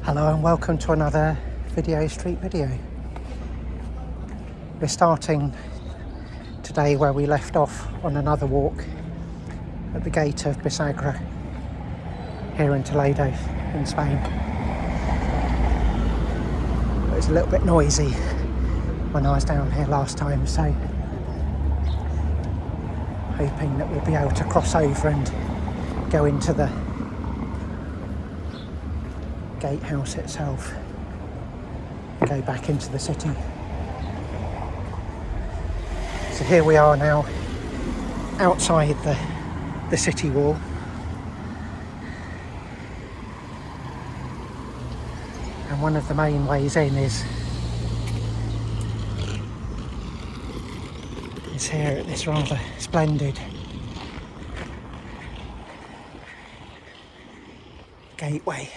Hello and welcome to another street video. We're starting today where we left off on another walk at the gate of Bisagra here in Toledo in Spain. It was a little bit noisy when I was down here last time, so hoping that we'll be able to cross over and go into the gatehouse itself, go back into the city. So here we are now outside the city wall. And one of the main ways in is here at this rather splendid gateway.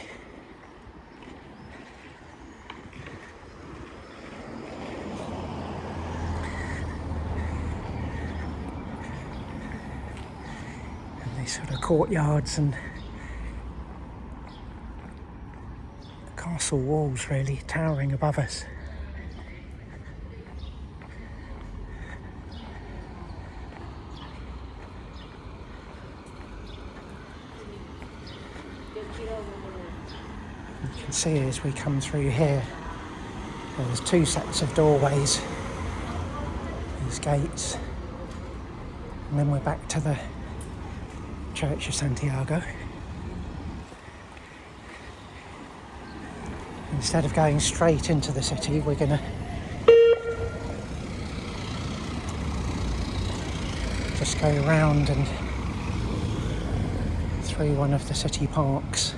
And these sort of courtyards and castle walls really towering above us. You can see as we come through here, there's two sets of doorways, these gates, and then we're back to the Church of Santiago. Instead of going straight into the city, we're going to just go around and through one of the city parks.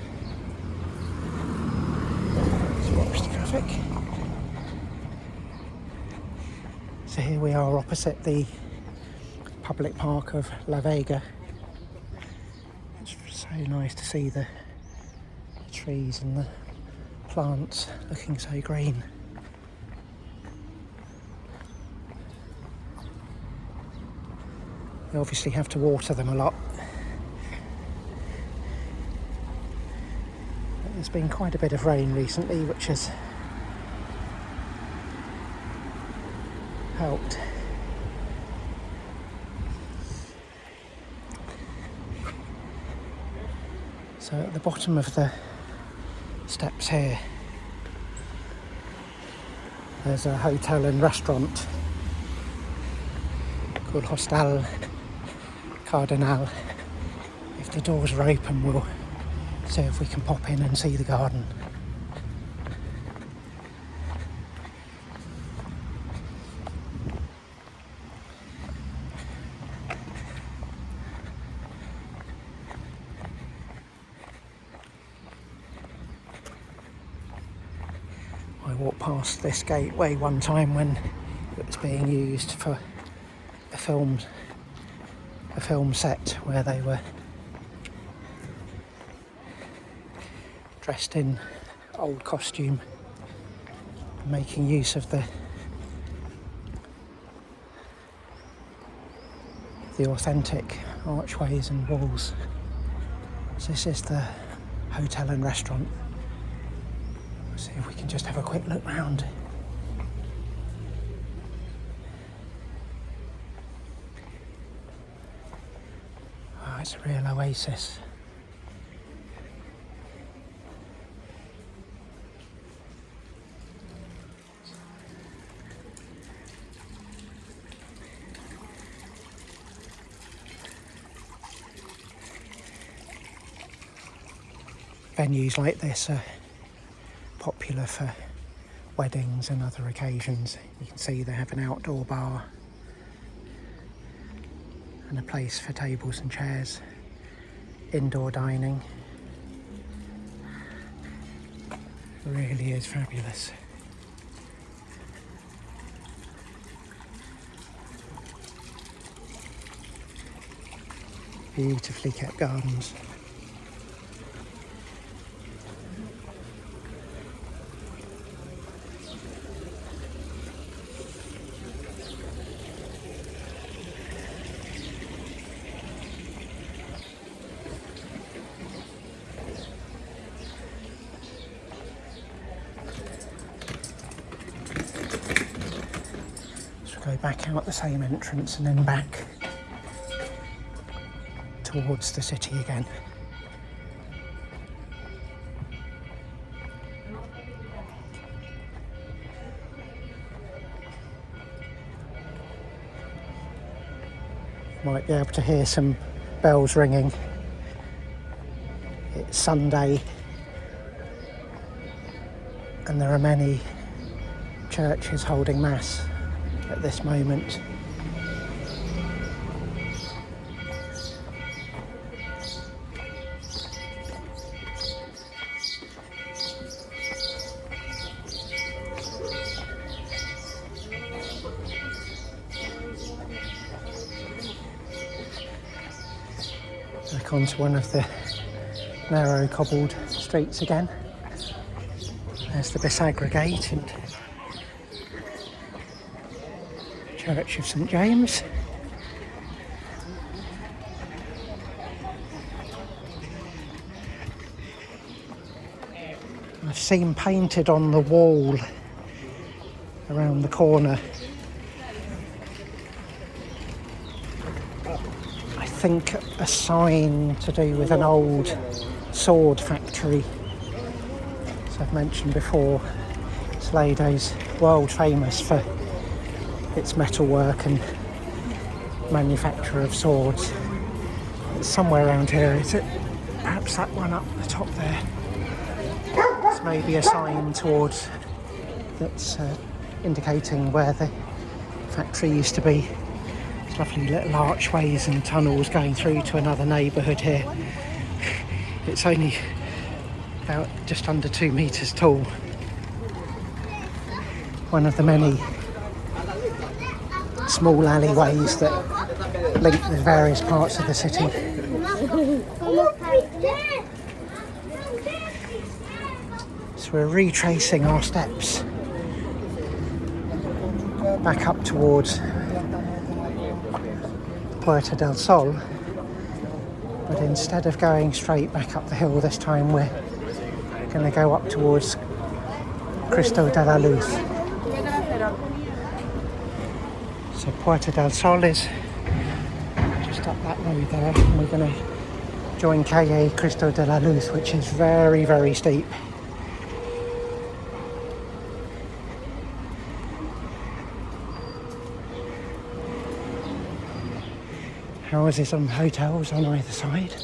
Let's watch the traffic. So here we are opposite the public park of La Vega. It's so nice to see the trees and the plants looking so green. You obviously have to water them a lot. But there's been quite a bit of rain recently, which has helped. So at the bottom of the steps here, there's a hotel and restaurant called Hostal Cardinal. If the doors are open, we'll see if we can pop in and see the garden. I walked past this gateway one time when it was being used for a film set where they were dressed in old costume, making use of the authentic archways and walls. So this is the hotel and restaurant. See if we can just have a quick look round. Oh, it's a real oasis. Venues like this are popular for weddings and other occasions. You can see they have an outdoor bar and a place for tables and chairs, indoor dining. It really is fabulous. Beautifully kept gardens. back out the same entrance and then back towards the city again. Might be able to hear some bells ringing. It's Sunday and there are many churches holding mass at this moment. Back onto one of the narrow cobbled streets again. There's the Bisagra gate and Church of St James. I've seen painted on the wall around the corner, I think a sign to do with an old sword factory. As I've mentioned before, Toledo's world famous for its metalwork and manufacture of swords. It's somewhere around here, is it? Perhaps that one up the top there. It's maybe a sign towards that's indicating where the factory used to be. There's lovely little archways and tunnels going through to another neighbourhood here. It's only about just under 2 metres tall. One of the many small alleyways that link the various parts of the city. So we're retracing our steps back up towards Puerta del Sol, but instead of going straight back up the hill this time we're going to go up towards Cristo de la Luz. So Puerta del Sol is just up that road there, and we're going to join Calle Cristo de la Luz, which is very, very steep. Houses and hotels on either side.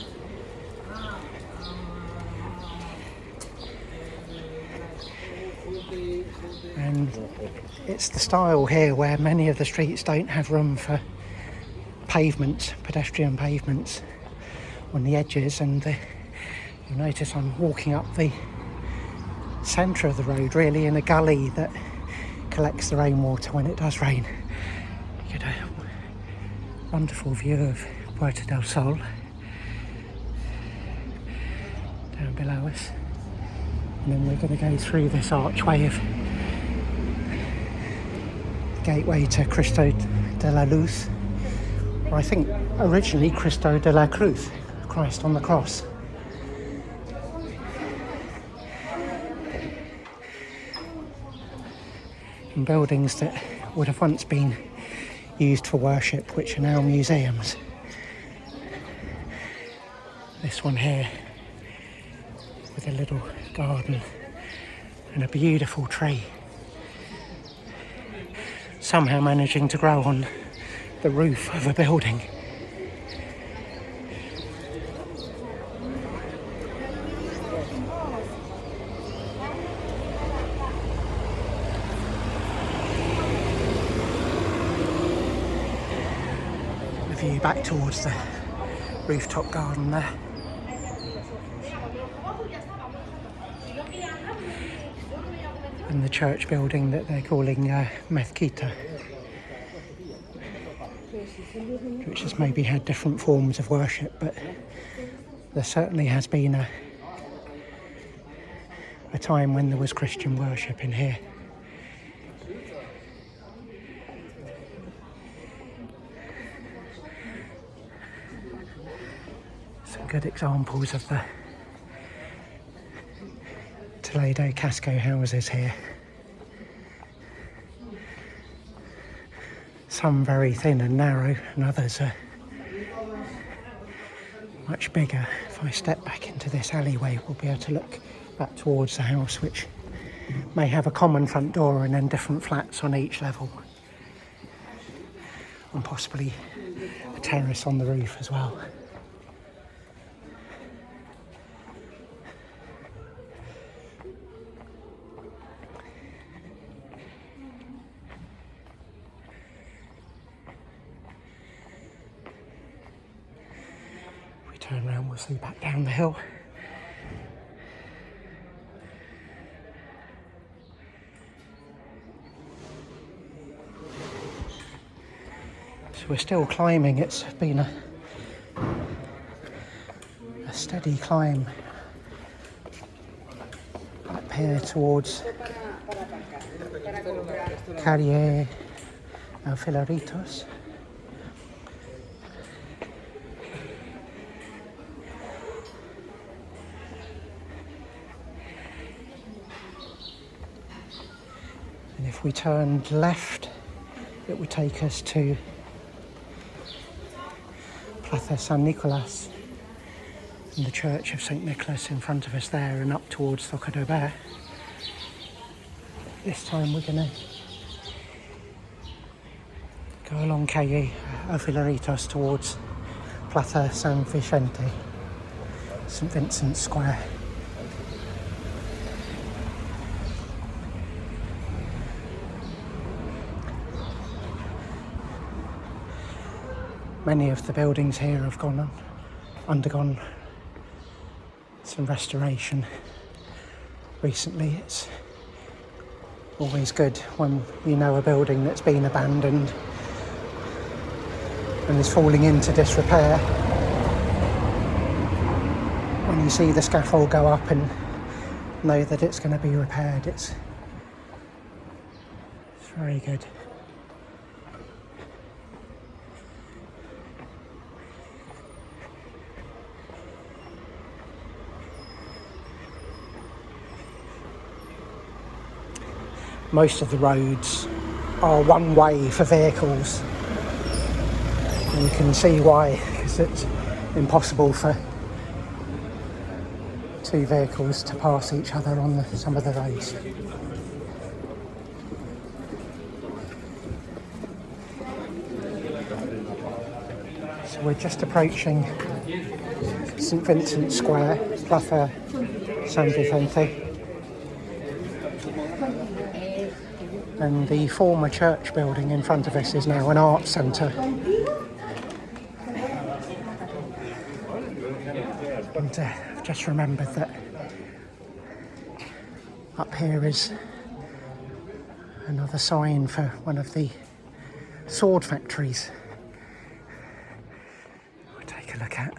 And it's the style here where many of the streets don't have room for pavements, pedestrian pavements on the edges, and you'll notice I'm walking up the centre of the road, really in a gully that collects the rainwater when it does rain. You get a wonderful view of Puerta del Sol down below us, and then we're going to go through this archway of gateway to Cristo de la Luz, or I think originally Cristo de la Cruz, Christ on the cross. And buildings that would have once been used for worship, which are now museums. This one here with a little garden and a beautiful tree, somehow managing to grow on the roof of a building. View back towards the rooftop garden there. And the church building that they're calling Mezquita, which has maybe had different forms of worship, but there certainly has been a time when there was Christian worship in here. Good examples of the Toledo Casco houses here. Some very thin and narrow, and others are much bigger. If I step back into this alleyway, we'll be able to look back towards the house, which may have a common front door and then different flats on each level, and possibly a terrace on the roof as well. Turn around, we'll see back down the hill. So we're still climbing. It's been a steady climb up here towards Calle Filaritos. And if we turned left, it would take us to Plaza San Nicolas and the Church of St. Nicholas in front of us there, and up towards Toledo. This time we're going to go along Calle Filaritos towards Plaza San Vicente, St. Vincent's Square. Many of the buildings here have undergone some restoration recently. It's always good when you know a building that's been abandoned and is falling into disrepair. When you see the scaffold go up and know that it's going to be repaired, it's very good. Most of the roads are one way for vehicles, and you can see why, because it's impossible for two vehicles to pass each other on some of the roads. So we're just approaching St. Vincent's Square, Plaza San Vicente. And the former church building in front of us is now an art centre. And I've just remembered that up here is another sign for one of the sword factories. We'll take a look at.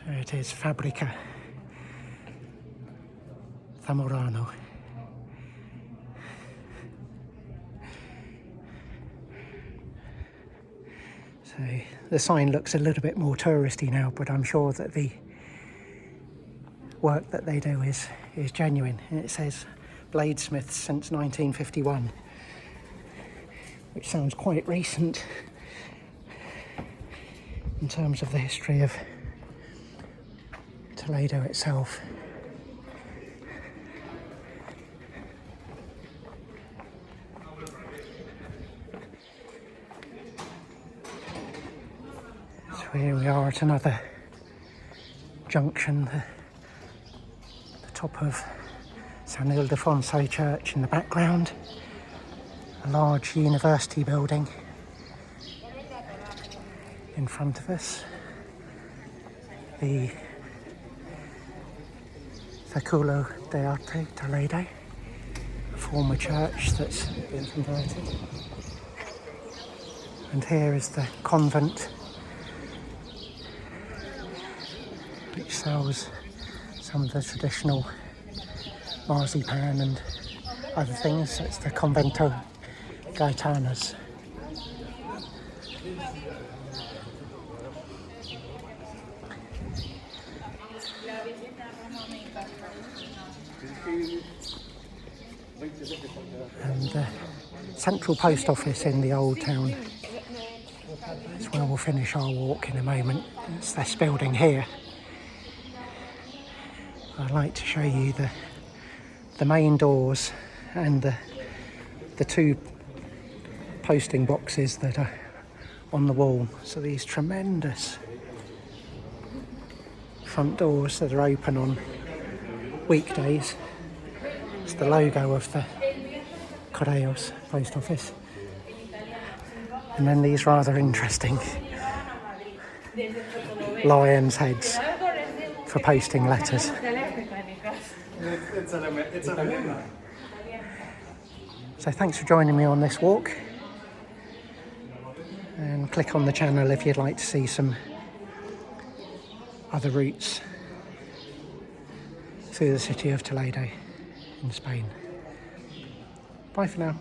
So it is Fábrica Zamorano. So the sign looks a little bit more touristy now, but I'm sure that the work that they do is genuine. And it says bladesmiths since 1951, which sounds quite recent in terms of the history of Toledo itself. So here we are at another junction, the top of San Ildefonso Church in the background, a large university building in front of us, the Faculo de Arte Toledo, a former church that's been converted. And here is the convent, which sells some of the traditional marzipan and other things. It's the Convento Gaetanas. And the central post office in the old town is where we'll finish our walk in a moment. It's this building here. I'd like to show you the main doors and the two posting boxes that are on the wall. So these tremendous front doors that are open on weekdays. It's the logo of the Correos post office. And then these rather interesting lion's heads for posting letters. So thanks for joining me on this walk, and click on the channel if you'd like to see some other routes through the city of Toledo in Spain. Bye for now.